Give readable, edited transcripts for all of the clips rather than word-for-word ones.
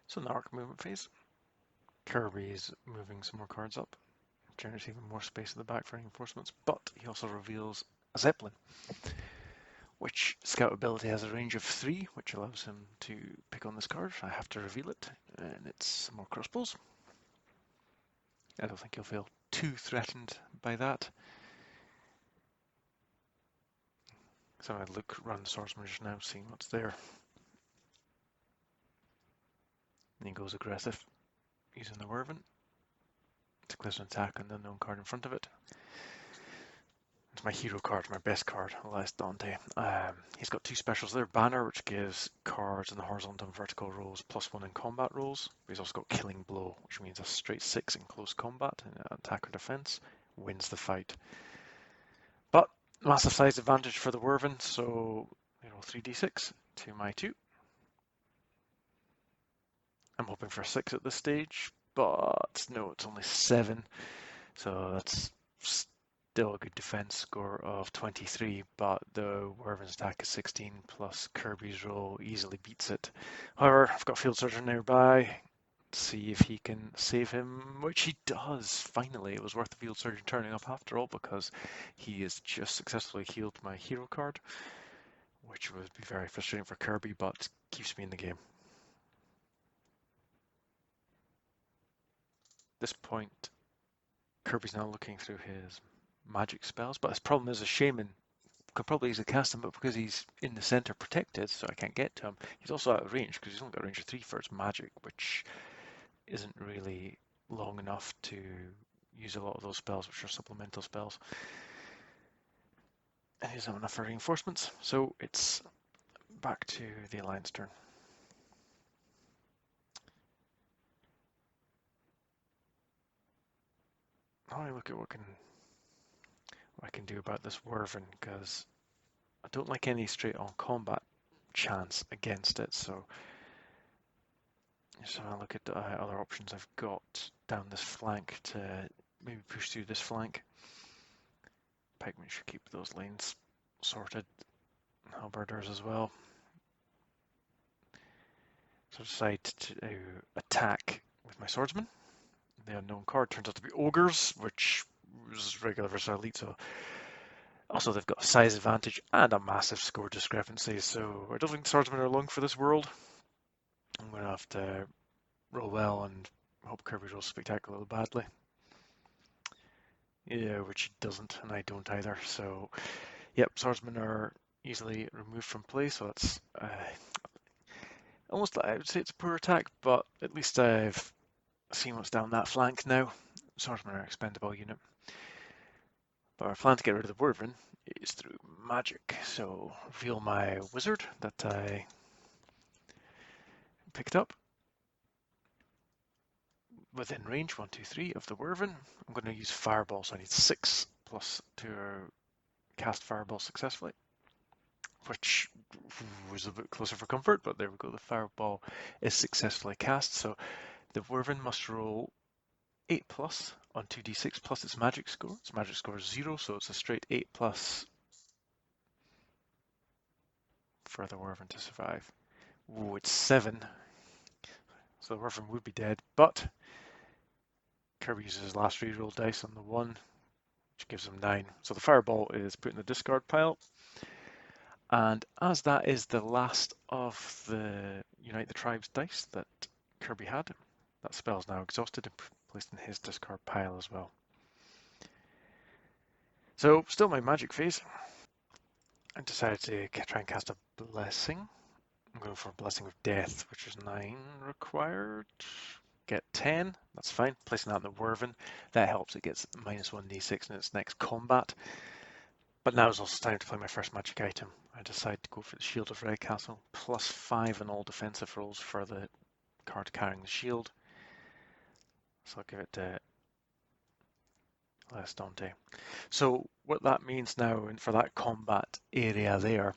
So in the arc movement phase, Kirby is moving some more cards up, generates even more space at the back for reinforcements, but he also reveals a Zeppelin, which scout ability has a range of 3, which allows him to pick on this card. I have to reveal it, and it's some more crossbows. I don't think he'll feel too threatened by that. So I look around the swordsman just now, seeing what's there. And he goes aggressive, using the Werven. Declares an attack on the unknown card in front of it. It's my hero card, my best card, Last Dante. He's got 2 specials there. Banner, which gives cards in the horizontal and vertical rows +1 in combat rolls. But he's also got Killing Blow, which means a straight 6 in close combat, and attack or defense wins the fight. But massive size advantage for the Werven, so you roll 3d6 to my 2. I'm hoping for a 6 at this stage, but no, it's only 7, so that's still a good defense score of 23, but the Werven's attack is 16 plus Kirby's roll easily beats it. However, I've got Field Surgeon nearby to see if he can save him, which he does. Finally, it was worth the Field Surgeon turning up after all, because he has just successfully healed my hero card, which would be very frustrating for Kirby, but keeps me in the game. At this point, Kirby's now looking through his magic spells, but his problem is a shaman could probably easily cast him, but because he's in the center protected, so I can't get to him, he's also out of range because he's only got a range of 3 for his magic, which isn't really long enough to use a lot of those spells, which are supplemental spells. And he doesn't have enough for reinforcements, so it's back to the Alliance turn. Now I look at what I can do about this Werven, because I don't like any straight on combat chance against it, so I look at the other options I've got down this flank to maybe push through this flank. Pikemen should keep those lanes sorted, halberders as well. So I decide to attack with my swordsman. The unknown card turns out to be ogres, which is regular versus elite, so also they've got a size advantage and a massive score discrepancy, so I don't think swordsmen are long for this world. I'm going to have to roll well and hope Kirby rolls spectacularly badly. Yeah, which he doesn't, and I don't either, so yep, swordsmen are easily removed from play, so that's almost, I would say it's a poor attack, but at least I've seen what's down that flank now. Swordsmen are an expendable unit. But our plan to get rid of the Wyvern is through magic. So reveal my wizard that I picked up. Within range, 1, 2, 3 of the Wyvern. I'm going to use Fireball, so I need 6 plus to cast Fireball successfully, which was a bit closer for comfort, but there we go. The Fireball is successfully cast, so the Wyvern must roll 8 plus on 2d6 plus its magic score. Its magic score is 0, so it's a straight 8 plus for the Wyvern to survive. Ooh, it's 7. So the Wyvern would be dead, but Kirby uses his last reroll dice on the 1, which gives him 9. So the Fireball is put in the discard pile. And as that is the last of the Unite the Tribes dice that Kirby had, that spell is now exhausted and placed in his discard pile as well. So still my magic phase. I decided to try and cast a Blessing. I'm going for a Blessing of Death, which is 9 required. Get 10, that's fine. Placing that in the Wyvern, that helps. It gets minus 1d6 in its next combat. But now is also time to play my first magic item. I decide to go for the Shield of Redcastle, plus 5 on all defensive rolls for the card carrying the shield. So I'll give it to Les Dante. So what that means now, and for that combat area there,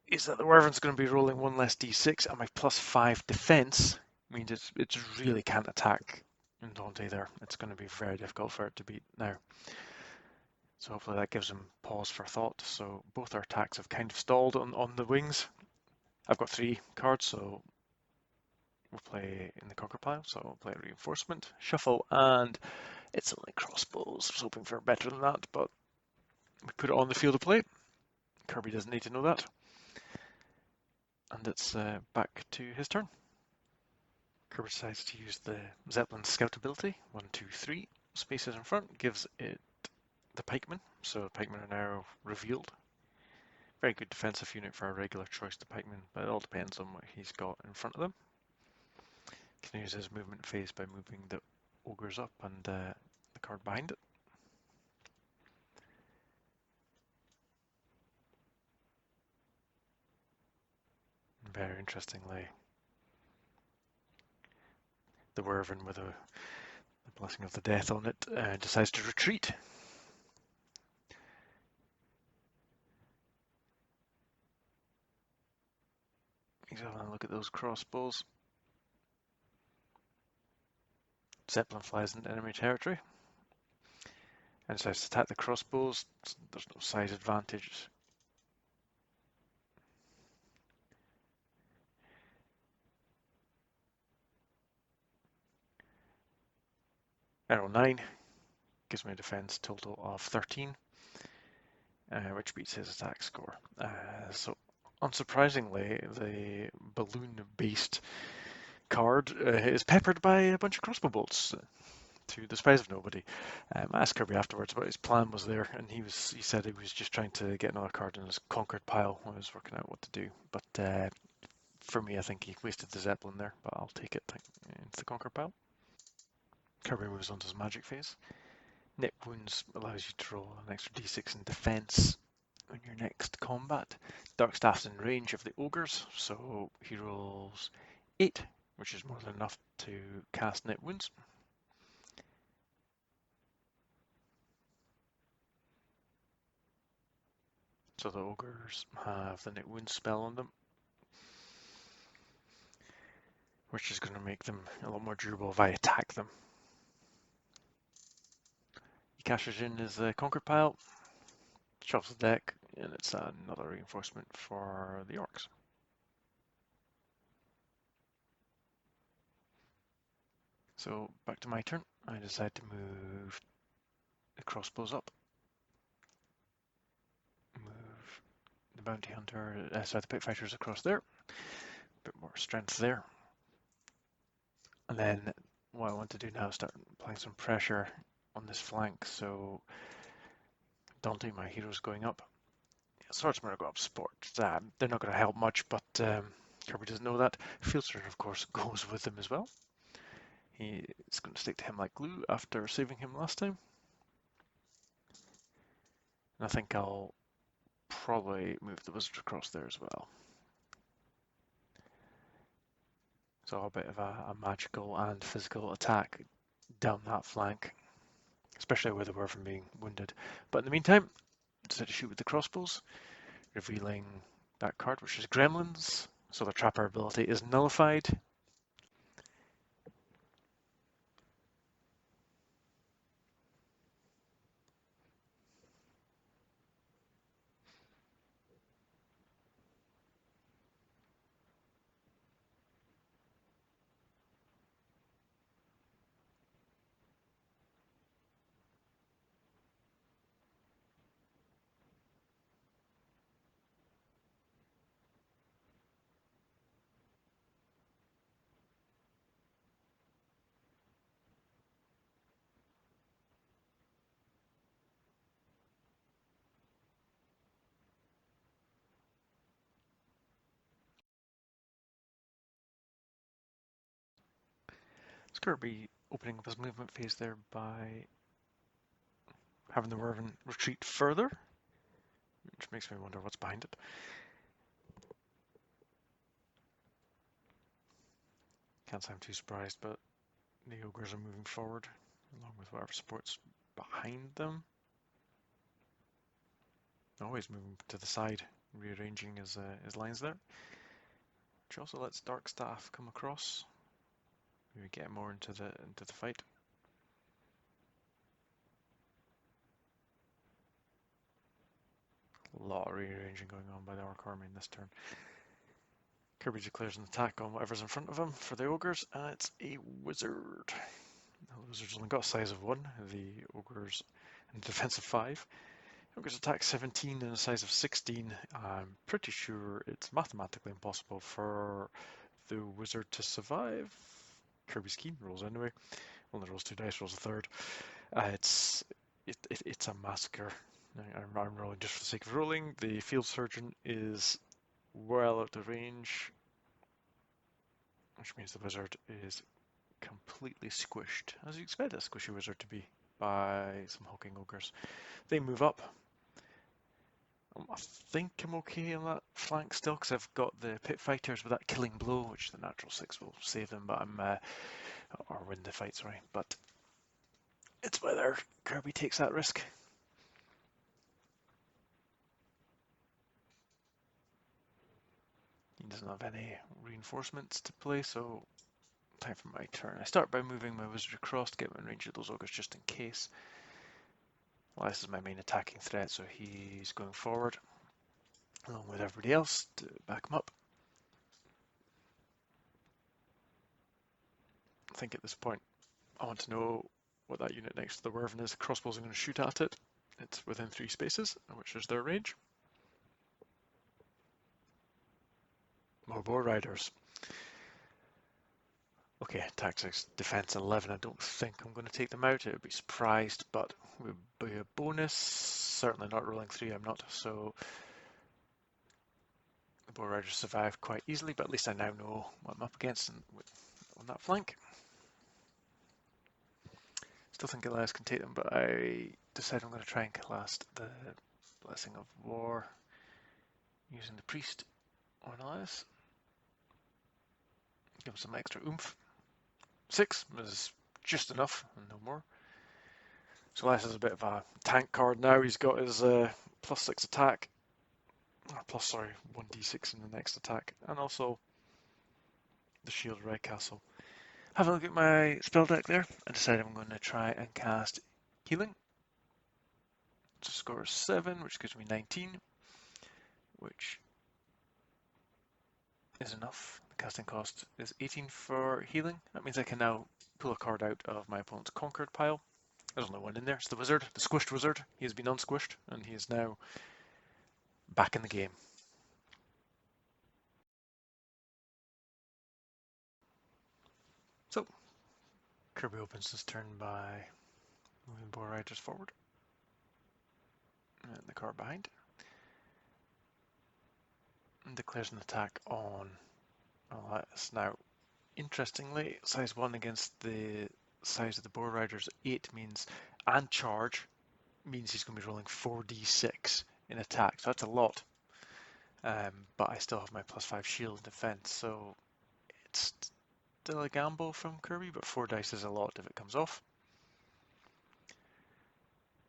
is that the Wyvern's going to be rolling 1 less d6, and my plus 5 defense means it really can't attack in Dante there. It's going to be very difficult for it to beat now. So hopefully that gives him pause for thought. So both our attacks have kind of stalled on the wings. I've got 3 cards, so we'll play in the conquer pile, so we'll play reinforcement, shuffle, and it's only crossbows. I was hoping for better than that, but we put it on the field of play. Kirby doesn't need to know that. And it's back to his turn. Kirby decides to use the Zeppelin scout ability, 1, 2, 3, spaces in front, gives it the pikemen, so the pikemen are now revealed. Very good defensive unit for a regular choice to pikemen, but it all depends on what he's got in front of them. Can use his movement phase by moving the ogres up and the card behind it. Very interestingly, the Wyvern with the Blessing of the Death on it decides to retreat. He's having a look at those crossbows. Zeppelin flies into enemy territory and decides to attack the crossbows. There's no size advantage. Arrow 9 gives me a defense total of 13, which beats his attack score. So unsurprisingly, the balloon-based card is peppered by a bunch of crossbow bolts to the surprise of nobody. I asked Kirby afterwards what his plan was there, and he said he was just trying to get another card in his conquered pile when he was working out what to do. But for me, I think he wasted the Zeppelin there, but I'll take it into the conquered pile. Kirby moves on to his magic phase. Nip Wounds allows you to roll an extra d6 in defense on your next combat. Dark Staff's in range of the ogres, so he rolls 8, which is more than enough to cast Nip Wounds. So the ogres have the Nip Wounds spell on them, which is going to make them a lot more durable if I attack them. He cashes in his conquer pile, shuffles the deck, and it's another reinforcement for the Orcs. So back to my turn. I decide to move the crossbows up. Move the bounty hunter, the pit fighters across there. A bit more strength there. And then what I want to do now is start applying some pressure on this flank. So daunting my heroes going up. Swordsmen are going up support. They're not going to help much, but Kirby doesn't know that. Field Surgeon, of course, goes with them as well. He is going to stick to him like glue after saving him last time. And I think I'll probably move the wizard across there as well. So a bit of a magical and physical attack down that flank, especially with the Wyvern being wounded. But in the meantime, I decided to shoot with the crossbows, revealing that card, which is Gremlins. So the Trapper ability is nullified. Kirby opening up his movement phase there by having the Wyvern retreat further, which makes me wonder what's behind it. Can't say I'm too surprised, but the ogres are moving forward along with whatever supports behind them. Always moving to the side, rearranging his lines there. Which also lets Dark Staff come across. Maybe get more into the fight. A lot of rearranging going on by the Orc army in this turn. Kirby declares an attack on whatever's in front of him for the ogres, and it's a wizard. The wizard's only got a size of 1, the ogres in defense of 5. Ogres attack 17 and a size of 16. I'm pretty sure it's mathematically impossible for the wizard to survive. Kirby's keen, rolls anyway. Only rolls 2 dice, rolls a third. It's a massacre. I'm rolling just for the sake of rolling. The field surgeon is well out of range, which means the wizard is completely squished, as you expect a squishy wizard to be, by some hulking ogres. They move up. I think I'm okay on that flank still, because I've got the pit fighters with that killing blow, which the natural 6 will save them, but or win the fight, sorry. But it's whether Kirby takes that risk. He doesn't have any reinforcements to play, so time for my turn. I start by moving my wizard across to get in range of those ogres just in case. Elias is my main attacking threat, so he's going forward along with everybody else to back him up. I think at this point I want to know what that unit next to the Wyvern is. The crossbows are going to shoot at it. It's within 3 spaces, which is their range. More boar riders. Okay, tactics, defense 11. I don't think I'm going to take them out. I would be surprised, but would be a bonus. Certainly not rolling 3, I'm not. So the boar riders survive quite easily, but at least I now know what I'm up against on that flank. Still think Elias can take them, but I decide I'm going to try and cast the Blessing of War using the priest on Elias. Give him some extra oomph. 6 is just enough, and no more. So Elias has a bit of a tank card now. He's got his +6 attack. Sorry, 1d6 in the next attack. And also the Shield of Red Castle. Have a look at my spell deck there. I decided I'm going to try and cast Healing. It's a score of 7, which gives me 19, which is enough. The casting cost is 18 for healing. That means I can now pull a card out of my opponent's conquered pile. There's only one in there. It's the wizard, the squished wizard. He has been unsquished, and he is now back in the game. So, Kirby opens his turn by moving the boar riders forward. And the card behind. And declares an attack on Elias. Now, interestingly, size 1 against the size of the boar riders 8 means, and charge, means he's going to be rolling 4d6 in attack. So that's a lot. But I still have my +5 shield and defense, so it's still a gamble from Kirby, but 4 dice is a lot if it comes off.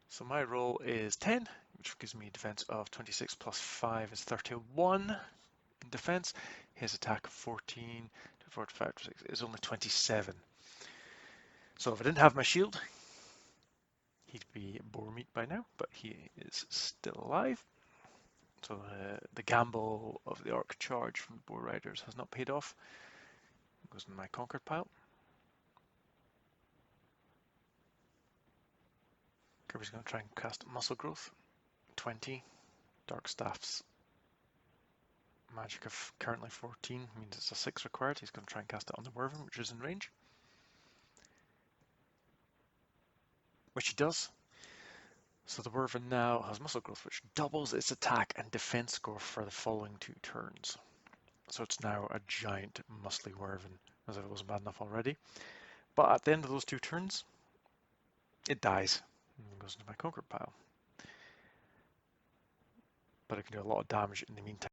So my roll is 10, which gives me defense of 26 plus 5 is 31 in defense. His attack of 14 to 45 to 6 is only 27. So if I didn't have my shield, he'd be boar meat by now, but he is still alive. So the gamble of the Orc charge from the boar riders has not paid off. It goes in my conquered pile. Kirby's going to try and cast Muscle Growth. 20. Dark Staff's magic of currently 14 means it's a 6 required. He's going to try and cast it on the Wyvern, which is in range. Which he does. So the Wyvern now has Muscle Growth, which doubles its attack and defense score for the following 2 turns. So it's now a giant muscly Wyvern, as if it wasn't bad enough already. But at the end of those 2 turns, it dies and goes into my conquered pile. But it can do a lot of damage in the meantime.